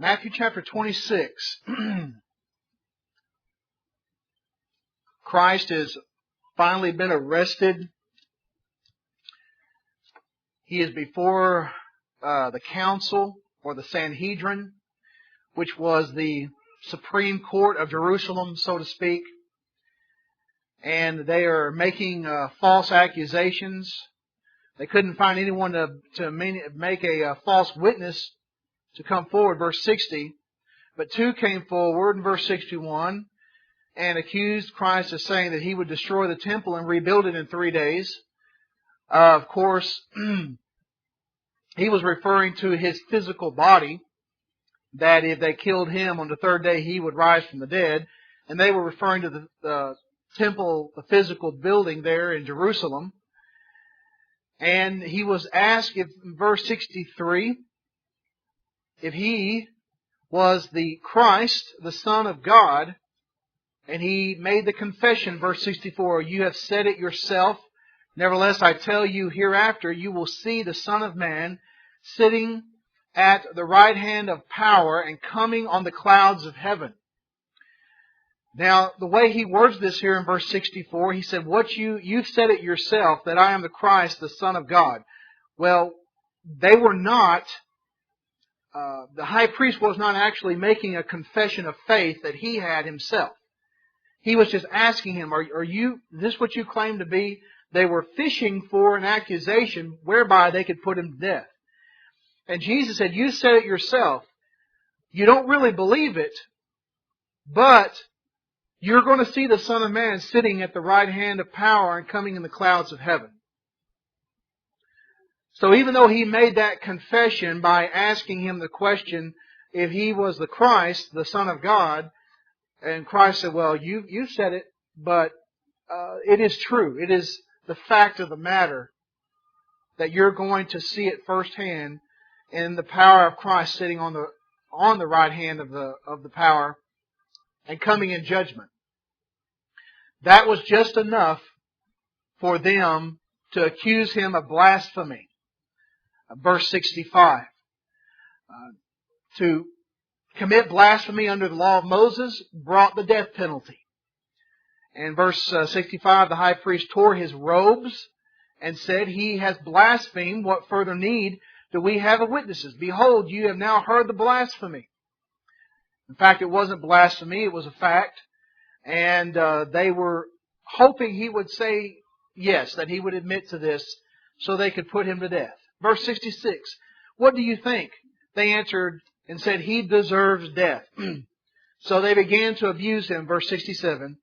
Matthew chapter 26. Christ has finally been arrested. He is before the council, or the Sanhedrin, which was the Supreme Court of Jerusalem, so to speak. And they are making false accusations. They couldn't find anyone to make a false witness to come forward, verse 60. But two came forward in verse 61 and accused Christ of saying that He would destroy the temple and rebuild it in 3 days. Of course, He was referring to His physical body, that if they killed Him on the third day, He would rise from the dead. And they were referring to the temple, the physical building there in Jerusalem. And He was asked, in verse 63, if He was the Christ, the Son of God. And He made the confession, verse 64, you have said it yourself. Nevertheless, I tell you, hereafter you will see the Son of Man sitting at the right hand of power and coming on the clouds of heaven. Now, the way he words this here in verse 64, he said, you've said it yourself, that I am the Christ, the Son of God. Well, they were not, the high priest was not actually making a confession of faith that he had himself. He was just asking him, are you, is this what you claim to be? They were fishing for an accusation whereby they could put Him to death. And Jesus said, you said it yourself. You don't really believe it, but you're going to see the Son of Man sitting at the right hand of power and coming in the clouds of heaven. So even though He made that confession by asking Him the question if He was the Christ, the Son of God, and Christ said, well, you said it, but it is true. It is the fact of the matter that you're going to see it firsthand in the power of Christ sitting on the right hand of the power and coming in judgment. That was just enough for them to accuse Him of blasphemy. Verse 65. To commit blasphemy under the law of Moses brought the death penalty. And verse 65, the high priest tore his robes and said, He has blasphemed. What further need do we have of witnesses? Behold, you have now heard the blasphemy. In fact, it wasn't blasphemy, it was a fact. And they were hoping He would say yes, that He would admit to this so they could put Him to death. Verse 66, what do you think? They answered and said, He deserves death. So they began to abuse Him. Verse 67,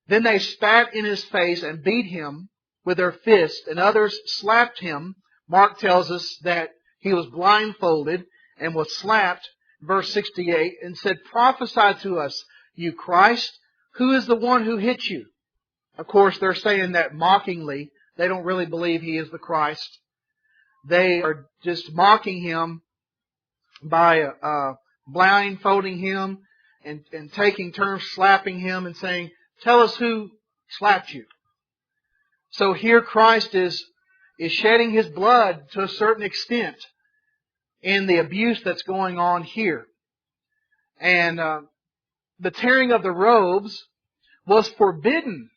then they spat in His face and beat Him with their fists, and others slapped Him. Mark tells us that He was blindfolded and was slapped, verse 68, and said, prophesy to us, you Christ, who is the one who hit you? Of course, they're saying that mockingly. They don't really believe He is the Christ. They are just mocking Him by blindfolding Him and taking turns slapping Him and saying, tell us who slapped you. So here Christ is shedding His blood to a certain extent in the abuse that's going on here. And the tearing of the robes was forbidden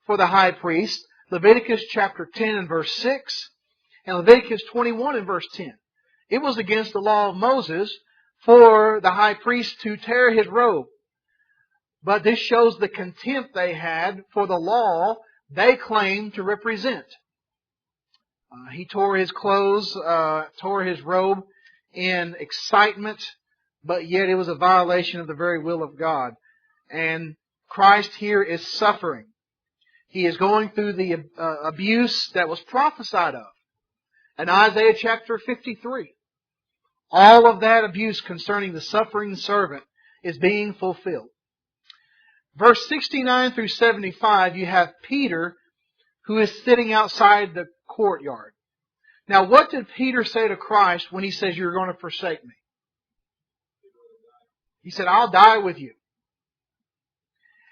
for the high priest. Leviticus chapter 10 and verse 6 and Leviticus 21 and verse 10. It was against the law of Moses for the high priest to tear his robe. But this shows the contempt they had for the law they claimed to represent. He tore his clothes, tore his robe in excitement, but yet it was a violation of the very will of God. And Christ here is suffering. He is going through the abuse that was prophesied of in Isaiah chapter 53. All of that abuse concerning the suffering servant is being fulfilled. Verse 69 through 75, you have Peter who is sitting outside the courtyard. Now, what did Peter say to Christ when He says, you're going to forsake me? He said, I'll die with you.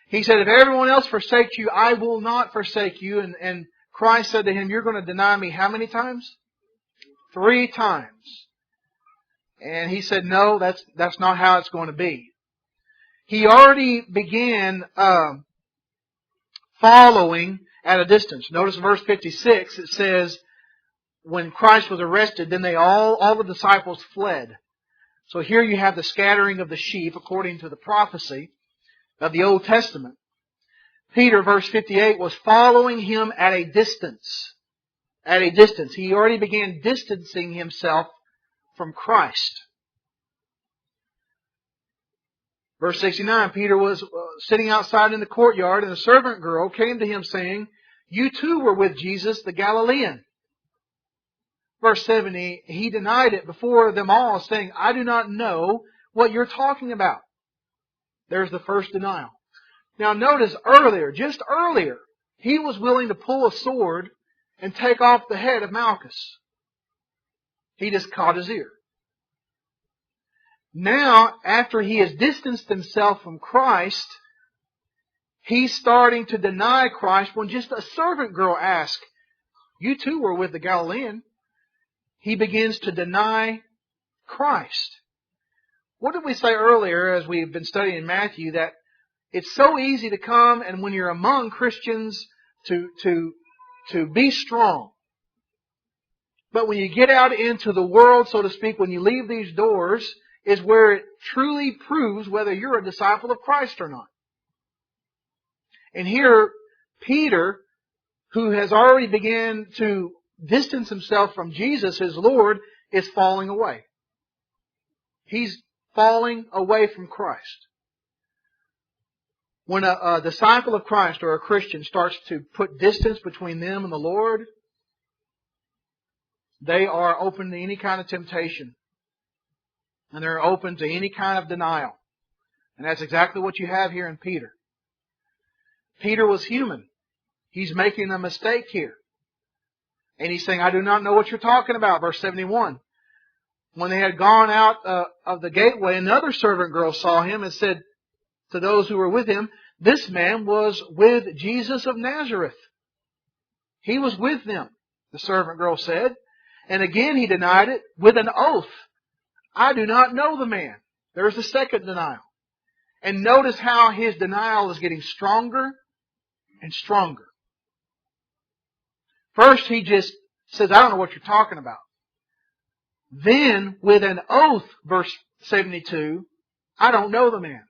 He said, if everyone else forsakes you, I will not forsake you. And Christ said to him, you're going to deny me how many times? 3 times. And he said, no, that's not how it's going to be. He already began following at a distance. Notice verse 56, it says, when Christ was arrested, then all the disciples fled. So here you have the scattering of the sheep according to the prophecy of the Old Testament. Peter, verse 58, was following him at a distance. At a distance. He already began distancing himself from Christ. Verse 69, Peter was sitting outside in the courtyard, and a servant girl came to him saying, you too were with Jesus the Galilean. Verse 70, he denied it before them all, saying, I do not know what you're talking about. There's the first denial. Now notice earlier, just earlier, he was willing to pull a sword and take off the head of Malchus. He just caught his ear. Now, after he has distanced himself from Christ, he's starting to deny Christ when just a servant girl asks, you too were with the Galilean. He begins to deny Christ. What did we say earlier as we've been studying Matthew? That it's so easy to come and when you're among Christians to be strong. But when you get out into the world, so to speak, when you leave these doors, is where it truly proves whether you're a disciple of Christ or not. And here, Peter, who has already begun to distance himself from Jesus, his Lord, is falling away. He's falling away from Christ. When a disciple of Christ or a Christian starts to put distance between them and the Lord, they are open to any kind of temptation. And they're open to any kind of denial. And that's exactly what you have here in Peter. Peter was human. He's making a mistake here. And he's saying, I do not know what you're talking about. Verse 71. When they had gone out of the gateway, another servant girl saw him and said to those who were with him, this man was with Jesus of Nazareth. He was with them, the servant girl said. And again he denied it with an oath. I do not know the man. There's the second denial. And notice how his denial is getting stronger and stronger. First he just says, I don't know what you're talking about. Then, with an oath, verse 72, I don't know the man.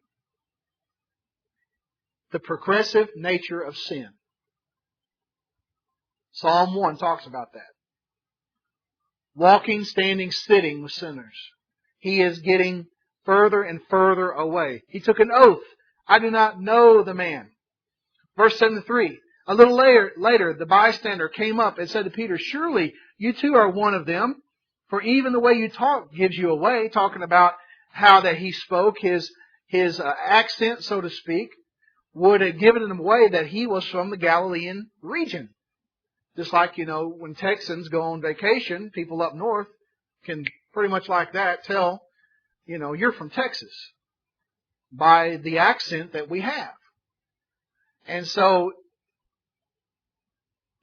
The progressive nature of sin. Psalm 1 talks about that. Walking, standing, sitting with sinners. He is getting further and further away. He took an oath. I do not know the man. Verse 73. A little later, the bystander came up and said to Peter, surely you too are one of them, for even the way you talk gives you away. Talking about how that he spoke, his accent, so to speak, would have given him away that he was from the Galilean region. Just like, when Texans go on vacation, people up north can pretty much like that tell, you're from Texas by the accent that we have. And so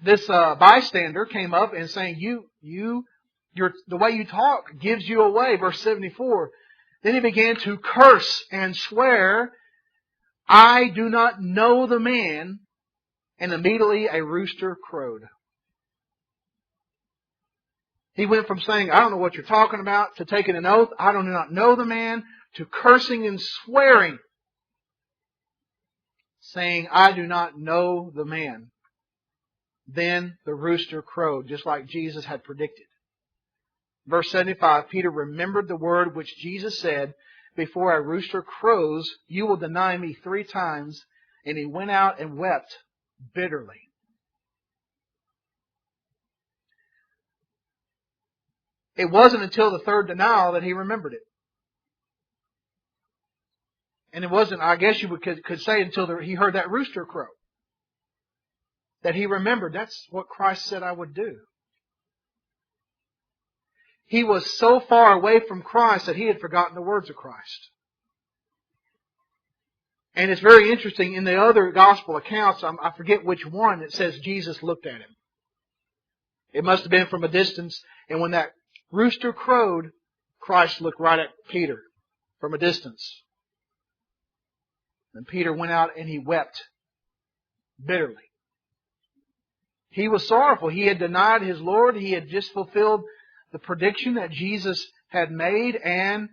this bystander came up and saying, the way you talk gives you away. Verse 74. Then he began to curse and swear, I do not know the man. And immediately a rooster crowed. He went from saying, I don't know what you're talking about, to taking an oath, I do not know the man, to cursing and swearing, saying, I do not know the man. Then the rooster crowed, just like Jesus had predicted. Verse 75, Peter remembered the word which Jesus said, before a rooster crows, you will deny me 3 times. And he went out and wept bitterly. It wasn't until the third denial that he remembered it. And it wasn't, I guess you could say, until he heard that rooster crow, that he remembered that's what Christ said I would do. He was so far away from Christ that he had forgotten the words of Christ. And it's very interesting, in the other gospel accounts, I forget which one, it says Jesus looked at him. It must have been from a distance, and when that rooster crowed, Christ looked right at Peter from a distance. And Peter went out and he wept bitterly. He was sorrowful. He had denied his Lord. He had just fulfilled the prediction that Jesus had made, and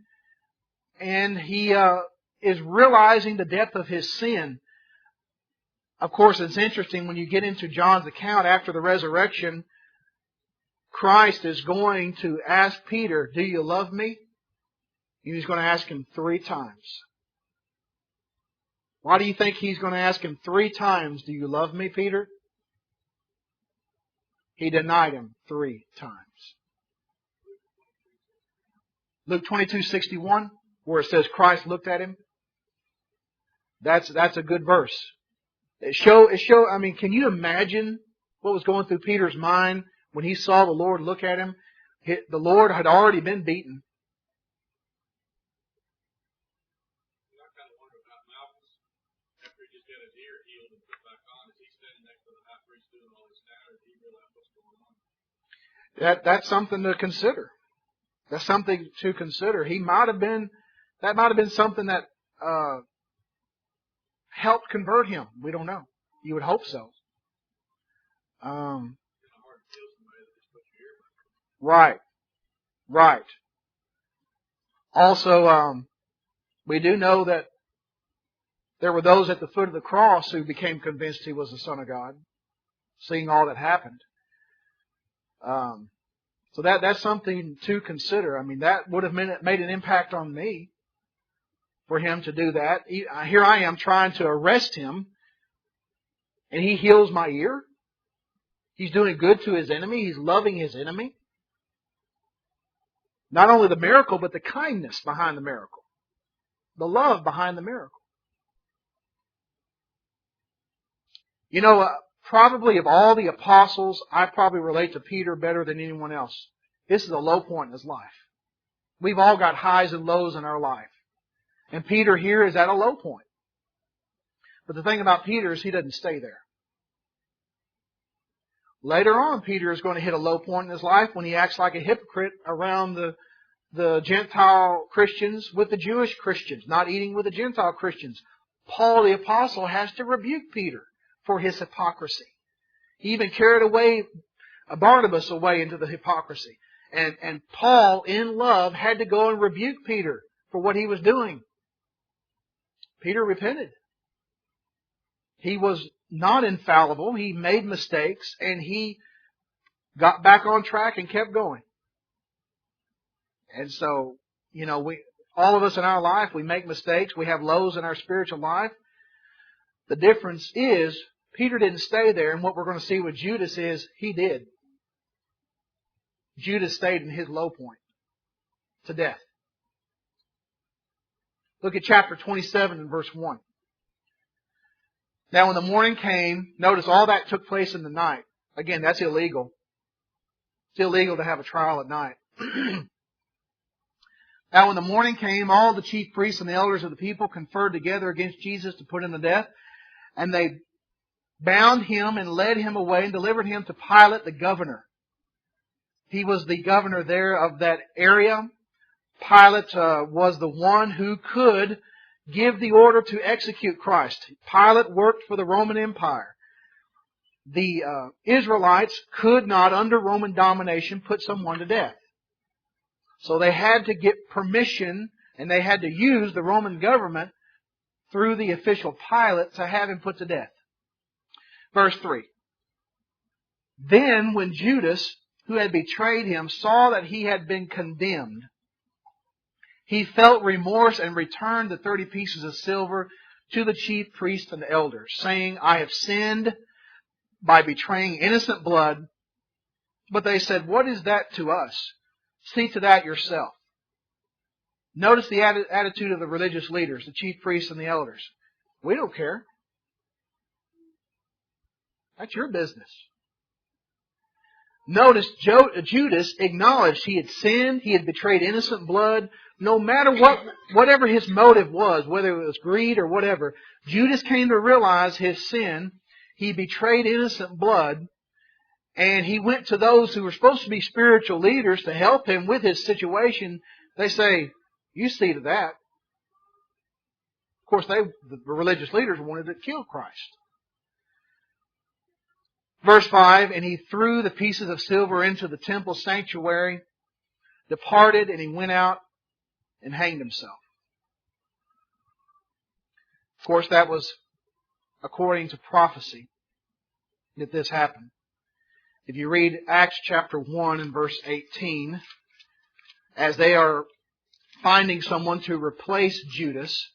he is realizing the depth of his sin. Of course, it's interesting when you get into John's account after the resurrection, Christ is going to ask Peter, "Do you love me?" And he's going to ask him 3 times. Why do you think he's going to ask him 3 times, "Do you love me, Peter?" He denied him 3 times. Luke 22:61, where it says Christ looked at him. That's a good verse. I mean, can you imagine what was going through Peter's mind when he saw the Lord look at him? The Lord had already been beaten. I kind of wonder about Malchus after he just got his ear healed and put back on. Is he standing next to the high priest doing all this now, or did he realize what's going on? That's something to consider. That's something to consider. That might have been something that helped convert him. We don't know. You would hope so. Right. Also, we do know that there were those at the foot of the cross who became convinced he was the Son of God, seeing all that happened. So that's something to consider. I mean, that would have made an impact on me for him to do that. Here I am trying to arrest him, and he heals my ear. He's doing good to his enemy. He's loving his enemy. Not only the miracle, but the kindness behind the miracle. The love behind the miracle. You know, probably of all the apostles, I probably relate to Peter better than anyone else. This is a low point in his life. We've all got highs and lows in our life. And Peter here is at a low point. But the thing about Peter is he doesn't stay there. Later on, Peter is going to hit a low point in his life when he acts like a hypocrite around the Gentile Christians with the Jewish Christians, not eating with the Gentile Christians. Paul the Apostle has to rebuke Peter for his hypocrisy. He even carried Barnabas away into the hypocrisy. And Paul, in love, had to go and rebuke Peter for what he was doing. Peter repented. He was not infallible. He made mistakes, and he got back on track and kept going. And so, you know, all of us in our life, we make mistakes. We have lows in our spiritual life. The difference is, Peter didn't stay there, and what we're going to see with Judas is, he did. Judas stayed in his low point to death. Look at chapter 27 and verse 1. Now when the morning came, notice all that took place in the night. Again, that's illegal. It's illegal to have a trial at night. Now when the morning came, all the chief priests and the elders of the people conferred together against Jesus to put him to death. And they bound him and led him away and delivered him to Pilate the governor. He was the governor there of that area. Pilate was the one who could give the order to execute Christ. Pilate worked for the Roman Empire. The Israelites could not, under Roman domination, put someone to death. So they had to get permission, and they had to use the Roman government through the official Pilate to have him put to death. Verse 3. Then when Judas, who had betrayed him, saw that he had been condemned, he felt remorse and returned the 30 pieces of silver to the chief priests and elders, saying, I have sinned by betraying innocent blood. But they said, what is that to us? See to that yourself. Notice the attitude of the religious leaders, the chief priests and the elders. We don't care. That's your business. Notice Judas acknowledged he had sinned, he had betrayed innocent blood. No matter whatever his motive was, whether it was greed or whatever, Judas came to realize his sin. He betrayed innocent blood, and he went to those who were supposed to be spiritual leaders to help him with his situation. They say, you see to that. Of course, the religious leaders wanted to kill Christ. Verse 5, and he threw the pieces of silver into the temple sanctuary, departed, and he went out and hanged himself. Of course, that was according to prophecy that this happened. If you read Acts chapter 1 and verse 18, as they are finding someone to replace Judas,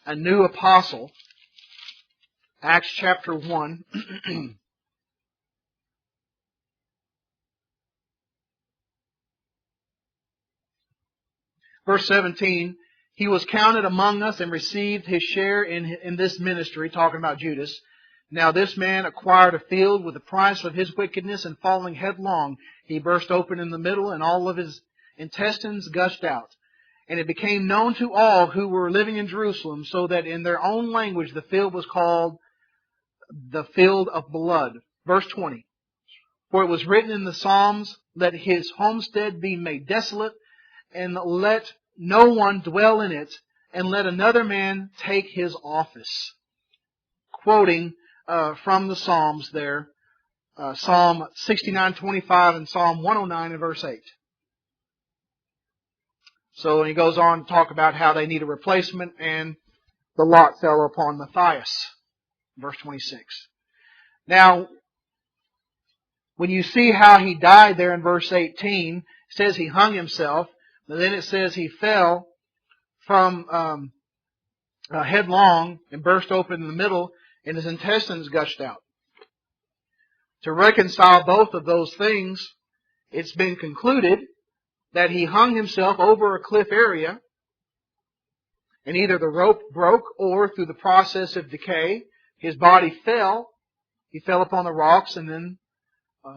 a new apostle, Acts chapter 1, verse 17, he was counted among us and received his share in this ministry, talking about Judas. Now this man acquired a field with the price of his wickedness, and falling headlong, he burst open in the middle, and all of his intestines gushed out. And it became known to all who were living in Jerusalem, so that in their own language the field was called the field of blood. Verse 20, for it was written in the Psalms, let his homestead be made desolate, and let no one dwell in it, and let another man take his office. Quoting from the Psalms there, Psalm 69:25 and Psalm 109 and verse 8. So he goes on to talk about how they need a replacement, and the lot fell upon Matthias. Verse 26. Now, when you see how he died there in verse 18, it says he hung himself, but then it says he fell from headlong and burst open in the middle, and his intestines gushed out. To reconcile both of those things, it's been concluded that he hung himself over a cliff area, and either the rope broke or through the process of decay, his body fell. He fell upon the rocks, and then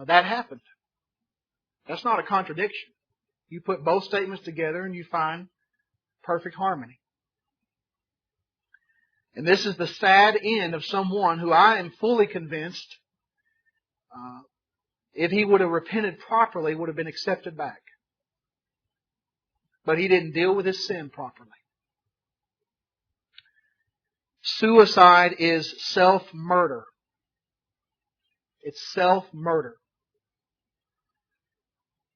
that happened. That's not a contradiction. You put both statements together and you find perfect harmony. And this is the sad end of someone who I am fully convinced, if he would have repented properly, would have been accepted back. But he didn't deal with his sin properly. Suicide is self-murder. It's self-murder.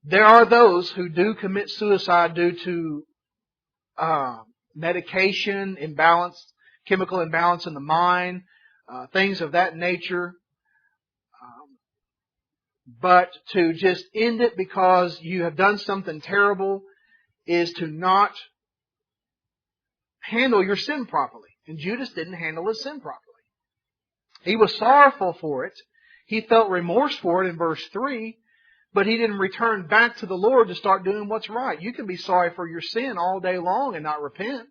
There are those who do commit suicide due to medication imbalance, chemical imbalance in the mind, things of that nature. But to just end it because you have done something terrible is to not handle your sin properly. And Judas didn't handle his sin properly. He was sorrowful for it. He felt remorse for it in verse 3, but he didn't return back to the Lord to start doing what's right. You can be sorry for your sin all day long and not repent.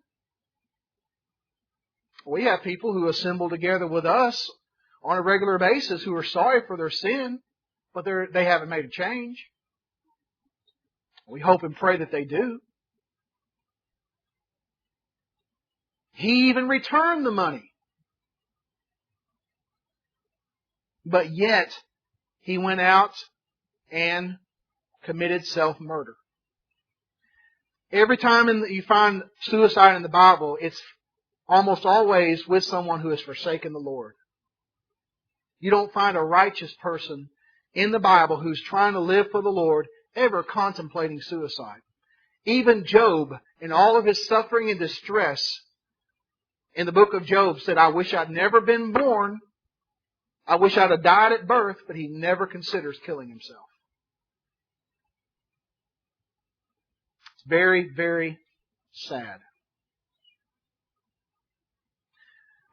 We have people who assemble together with us on a regular basis who are sorry for their sin, but they haven't made a change. We hope and pray that they do. He even returned the money. But yet, he went out and committed self-murder. Every time you find suicide in the Bible, it's almost always with someone who has forsaken the Lord. You don't find a righteous person in the Bible who's trying to live for the Lord ever contemplating suicide. Even Job, in all of his suffering and distress, in the book of Job said, I wish I'd never been born. I wish I'd have died at birth, but he never considers killing himself. It's very, very sad.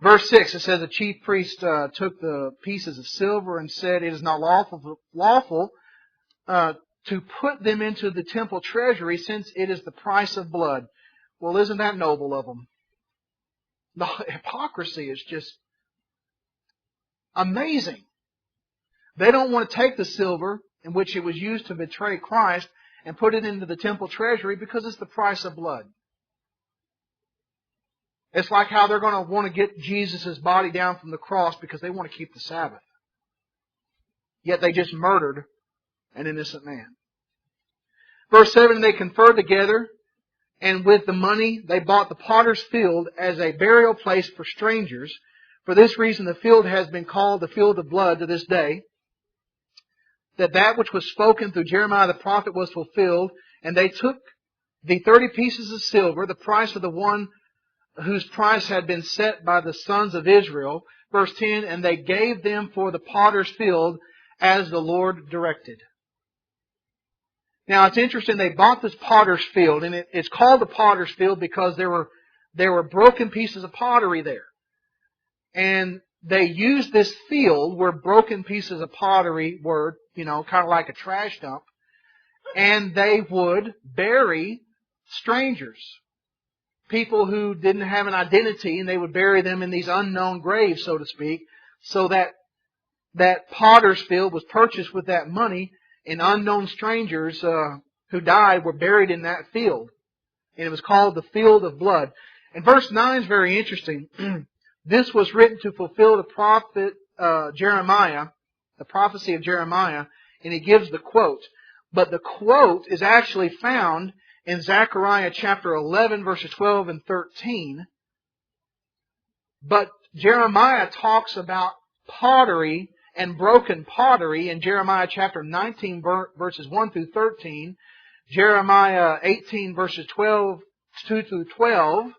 Verse 6, it says, the chief priest took the pieces of silver and said, it is not lawful to put them into the temple treasury, since it is the price of blood. Well, isn't that noble of them? The hypocrisy is just amazing. They don't want to take the silver in which it was used to betray Christ and put it into the temple treasury because it's the price of blood. It's like how they're going to want to get Jesus' body down from the cross because they want to keep the Sabbath. Yet they just murdered an innocent man. Verse 7, they conferred together, and with the money they bought the potter's field as a burial place for strangers. For this reason the field has been called the field of blood to this day, that which was spoken through Jeremiah the prophet was fulfilled. And they took the 30 pieces of silver, the price of the one whose price had been set by the sons of Israel. Verse 10, and they gave them for the potter's field as the Lord directed. Now it's interesting, they bought this potter's field, and it's called the potter's field because there were broken pieces of pottery there. And they used this field where broken pieces of pottery were, kind of like a trash dump, and they would bury strangers, people who didn't have an identity, and they would bury them in these unknown graves, so to speak, so that potter's field was purchased with that money, and unknown strangers who died were buried in that field. And it was called the field of blood. And verse 9 is very interesting. This was written to fulfill the prophet Jeremiah, the prophecy of Jeremiah, and he gives the quote. But the quote is actually found in Zechariah chapter 11, verses 12 and 13. But Jeremiah talks about pottery and broken pottery in Jeremiah chapter 19, verses 1 through 13, Jeremiah 18, verses 2 through 12,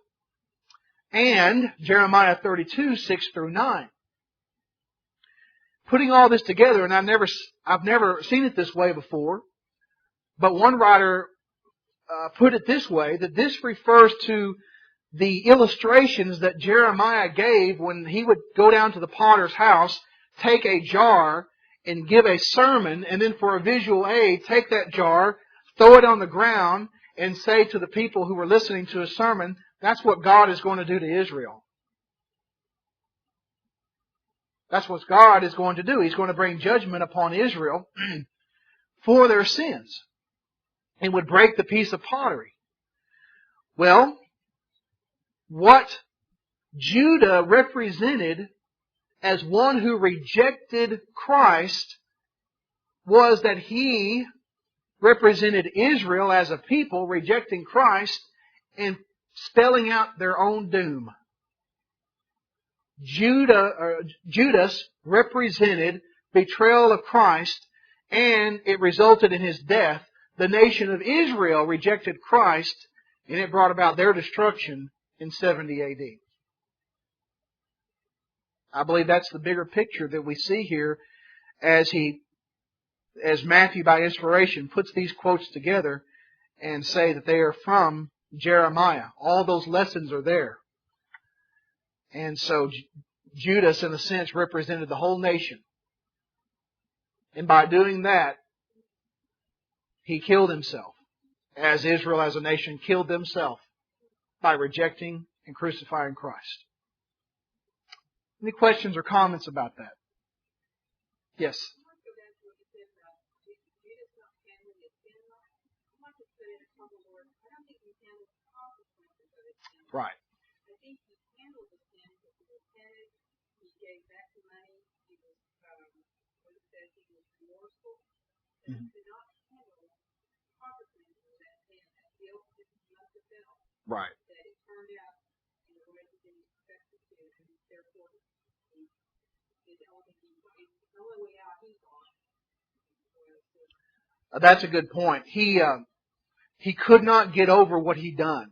and Jeremiah 32, 6 through 9. Putting all this together, and I've never seen it this way before, but one writer put it this way, that this refers to the illustrations that Jeremiah gave when he would go down to the potter's house, take a jar and give a sermon, and then for a visual aid, take that jar, throw it on the ground, and say to the people who were listening to his sermon, that's what God is going to do to Israel. That's what God is going to do. He's going to bring judgment upon Israel for their sins, and would break the piece of pottery. Well, what Judah represented as one who rejected Christ was that he represented Israel as a people rejecting Christ and spelling out their own doom. Judas represented betrayal of Christ, and it resulted in his death. The nation of Israel rejected Christ, and it brought about their destruction in 70 A.D. I believe that's the bigger picture that we see here as Matthew, by inspiration, puts these quotes together and say that they are from Jeremiah. All those lessons are there. And so Judas, in a sense, represented the whole nation. And by doing that, he killed himself, as Israel as a nation killed themselves by rejecting and crucifying Christ. Any questions or comments about that? Yes? Right. Mm-hmm. Right. That's a good point. He could not get over what he'd done,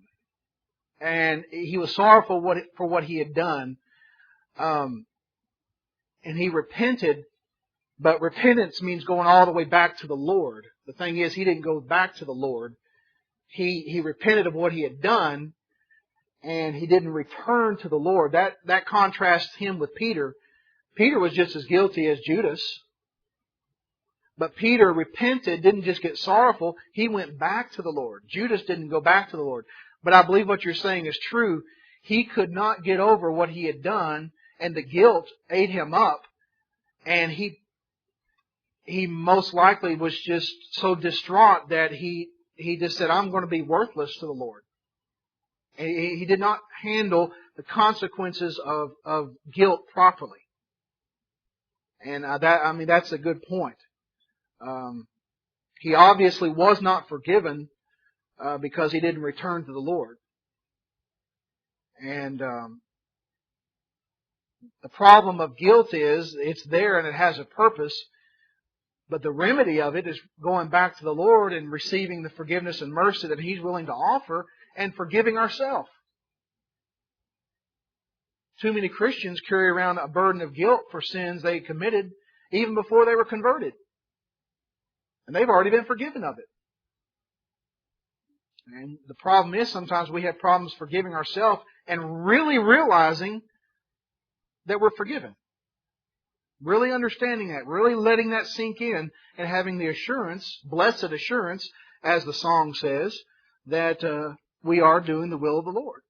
and he was sorrowful for what he had done, and he repented. But repentance means going all the way back to the Lord. The thing is, he didn't go back to the Lord. He repented of what he had done, and he didn't return to the Lord. That contrasts him with Peter. Peter was just as guilty as Judas. But Peter repented, didn't just get sorrowful, he went back to the Lord. Judas didn't go back to the Lord. But I believe what you're saying is true. He could not get over what he had done, and the guilt ate him up, and he most likely was just so distraught that he just said, I'm going to be worthless to the Lord. He did not handle the consequences of guilt properly. And that's a good point. He obviously was not forgiven because he didn't return to the Lord. And the problem of guilt is it's there and it has a purpose, but the remedy of it is going back to the Lord and receiving the forgiveness and mercy that He's willing to offer and forgiving ourselves. Too many Christians carry around a burden of guilt for sins they committed even before they were converted. And they've already been forgiven of it. And the problem is sometimes we have problems forgiving ourselves and really realizing that we're forgiven. Really understanding that, really letting that sink in and having the assurance, blessed assurance, as the song says, that we are doing the will of the Lord.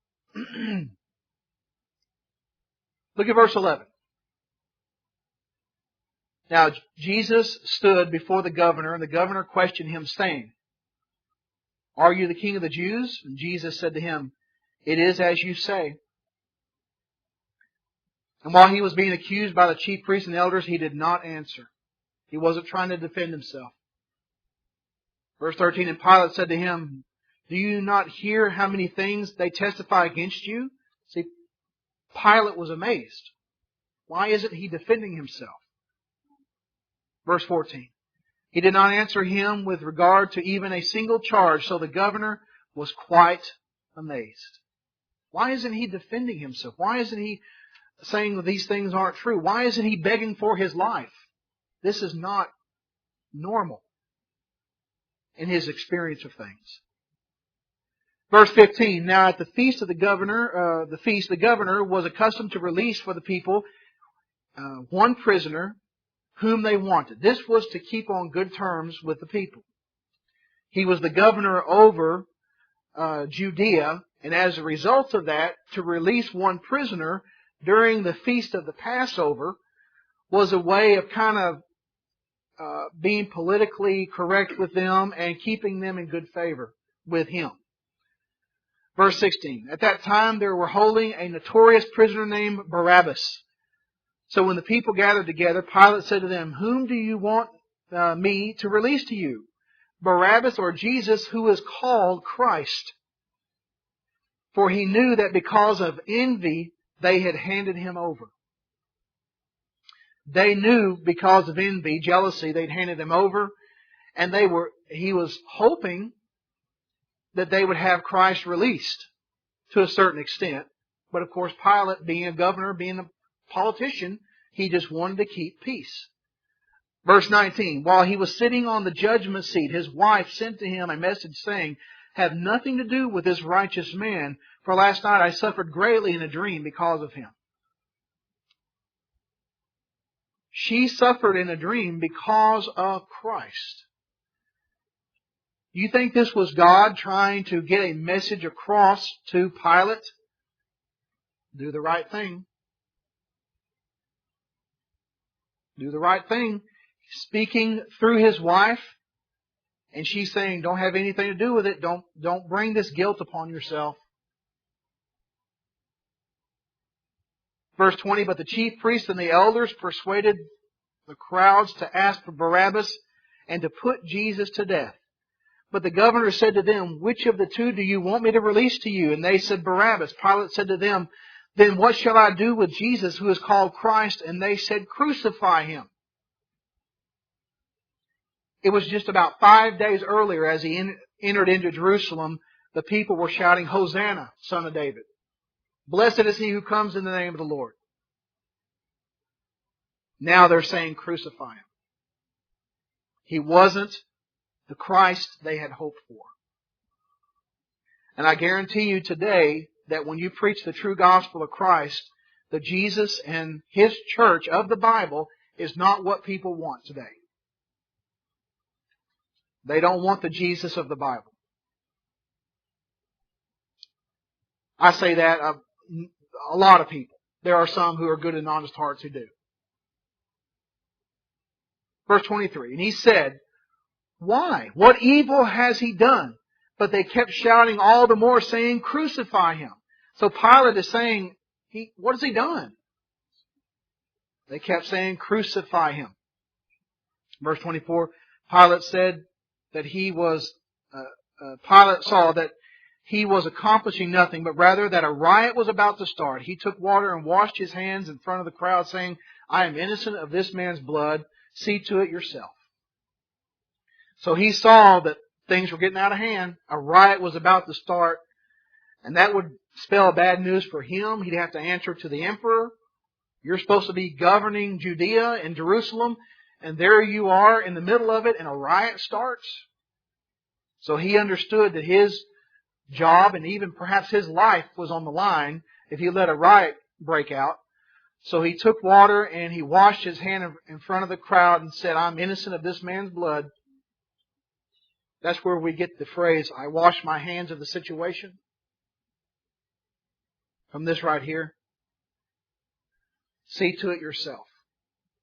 Look at verse 11. Now, Jesus stood before the governor, and the governor questioned him, saying, "Are you the king of the Jews?" And Jesus said to him, "It is as you say." And while he was being accused by the chief priests and elders, he did not answer. He wasn't trying to defend himself. Verse 13, and Pilate said to him, "Do you not hear how many things they testify against you?" See, Pilate was amazed. Why isn't he defending himself? Verse 14. He did not answer him with regard to even a single charge, so the governor was quite amazed. Why isn't he defending himself? Why isn't he saying that these things aren't true? Why isn't he begging for his life? This is not normal in his experience of things. Verse 15, now at the feast of the governor, the governor was accustomed to release for the people one prisoner whom they wanted. This was to keep on good terms with the people. He was the governor over Judea, and as a result of that, to release one prisoner during the feast of the Passover was a way of kind of being politically correct with them and keeping them in good favor with him. Verse 16, at that time they were holding a notorious prisoner named Barabbas. So when the people gathered together, Pilate said to them, "Whom do you want me to release to you, Barabbas or Jesus, who is called Christ?" For he knew that because of envy they had handed him over. They knew because of envy, jealousy, they'd handed him over, and he was hoping that they would have Christ released to a certain extent. But of course, Pilate, being a governor, being a politician, he just wanted to keep peace. Verse 19, while he was sitting on the judgment seat, his wife sent to him a message saying, "Have nothing to do with this righteous man, for last night I suffered greatly in a dream because of him." She suffered in a dream because of Christ. Do you think this was God trying to get a message across to Pilate? Do the right thing. Do the right thing. Speaking through his wife, and she's saying, don't have anything to do with it. Don't bring this guilt upon yourself. Verse 20, but the chief priests and the elders persuaded the crowds to ask for Barabbas and to put Jesus to death. But the governor said to them, "Which of the two do you want me to release to you?" And they said, "Barabbas." Pilate said to them, "Then what shall I do with Jesus, who is called Christ?" And they said, "Crucify him." It was just about 5 days earlier, as he entered into Jerusalem, the people were shouting, "Hosanna, Son of David. Blessed is he who comes in the name of the Lord." Now they're saying, "Crucify him." He wasn't the Christ they had hoped for. And I guarantee you today that when you preach the true gospel of Christ, the Jesus and His church of the Bible is not what people want today. They don't want the Jesus of the Bible. I say that of a lot of people. There are some who are good and honest hearts who do. Verse 23, and he said, "Why? What evil has he done?" But they kept shouting all the more, saying, "Crucify him." So Pilate is saying, what has he done? They kept saying, "Crucify him." Verse 24, Pilate said, that he was, Pilate saw that he was accomplishing nothing, but rather that a riot was about to start. He took water and washed his hands in front of the crowd, saying, I am innocent of this man's blood. See to it yourself. So he saw that things were getting out of hand. A riot was about to start. And that would spell bad news for him. He'd have to answer to the emperor. You're supposed to be governing Judea and Jerusalem. And there you are in the middle of it and a riot starts. So he understood that his job and even perhaps his life was on the line if he let a riot break out. So he took water and he washed his hand in front of the crowd and said, I'm innocent of this man's blood. That's where we get the phrase, I wash my hands of the situation. From this right here. See to it yourself.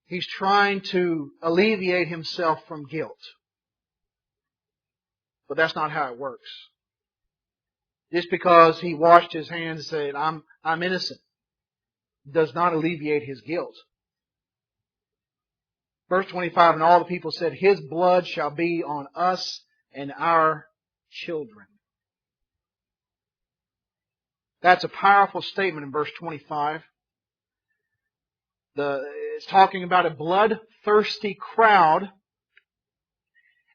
He's trying to alleviate himself from guilt. But that's not how it works. Just because he washed his hands and said, I'm innocent, does not alleviate his guilt. Verse 25, and all the people said, His blood shall be on us and our children. That's a powerful statement in verse 25. It's talking about a bloodthirsty crowd.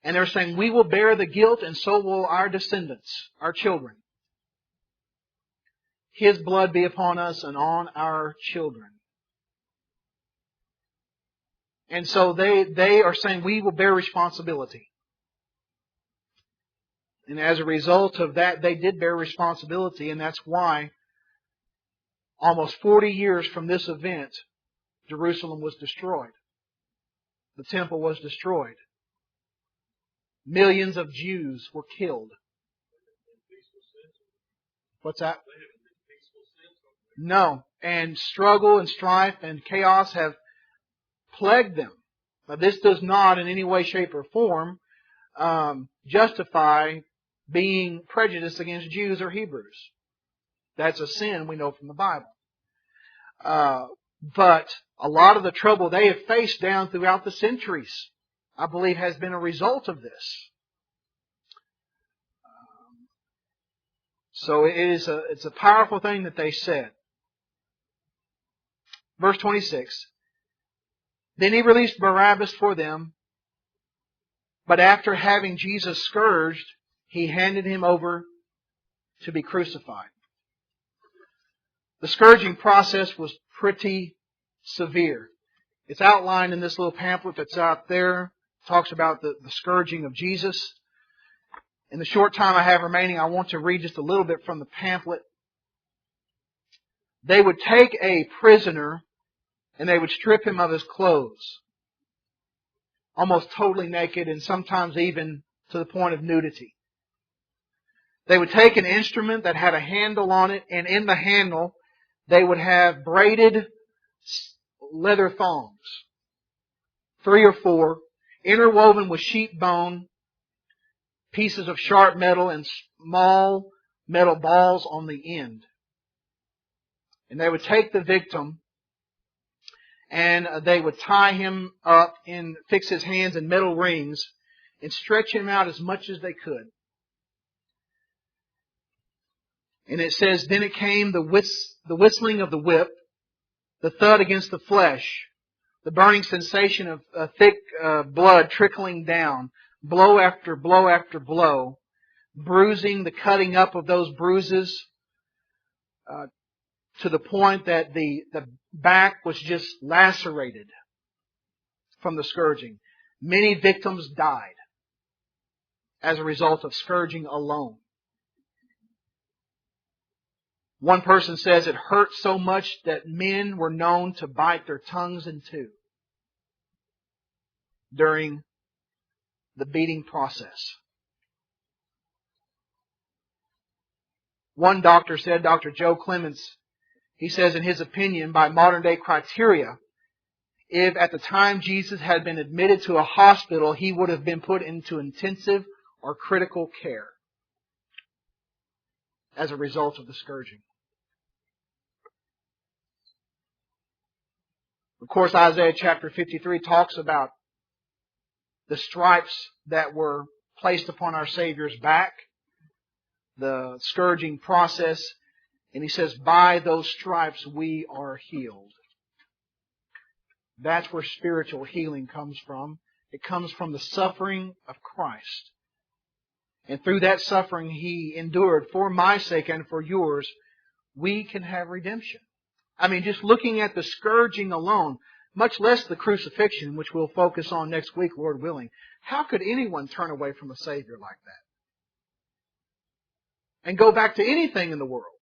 And they're saying, we will bear the guilt and so will our descendants, our children. His blood be upon us and on our children. And so they are saying, we will bear responsibility. And as a result of that, they did bear responsibility, and that's why almost 40 years from this event, Jerusalem was destroyed. The temple was destroyed. Millions of Jews were killed. What's that? No. And struggle and strife and chaos have plagued them. Now, this does not in any way, shape, or form justify being prejudiced against Jews or Hebrews. That's a sin we know from the Bible. But a lot of the trouble they have faced down throughout the centuries, I believe, has been a result of this. So it's a powerful thing that they said. Verse 26. Then he released Barabbas for them, but after having Jesus scourged, he handed him over to be crucified. The scourging process was pretty severe. It's outlined in this little pamphlet that's out there. It talks about the scourging of Jesus. In the short time I have remaining, I want to read just a little bit from the pamphlet. They would take a prisoner and they would strip him of his clothes, almost totally naked and sometimes even to the point of nudity. They would take an instrument that had a handle on it, and in the handle they would have braided leather thongs, 3 or 4, interwoven with sheep bone, pieces of sharp metal, and small metal balls on the end. And they would take the victim and they would tie him up and fix his hands in metal rings and stretch him out as much as they could. And it says, then it came the whistling of the whip, the thud against the flesh, the burning sensation of thick blood trickling down, blow after blow after blow, bruising, the cutting up of those bruises to the point that the back was just lacerated from the scourging. Many victims died as a result of scourging alone. One person says it hurt so much that men were known to bite their tongues in two during the beating process. One doctor said, Dr. Joe Clements, he says in his opinion, by modern day criteria, if at the time Jesus had been admitted to a hospital, he would have been put into intensive or critical care as a result of the scourging. Of course, Isaiah chapter 53 talks about the stripes that were placed upon our Savior's back, the scourging process, and He says, by those stripes we are healed. That's where spiritual healing comes from. It comes from the suffering of Christ. And through that suffering He endured for my sake and for yours, we can have redemption. I mean, just looking at the scourging alone, much less the crucifixion, which we'll focus on next week, Lord willing, how could anyone turn away from a Savior like that? And go back to anything in the world?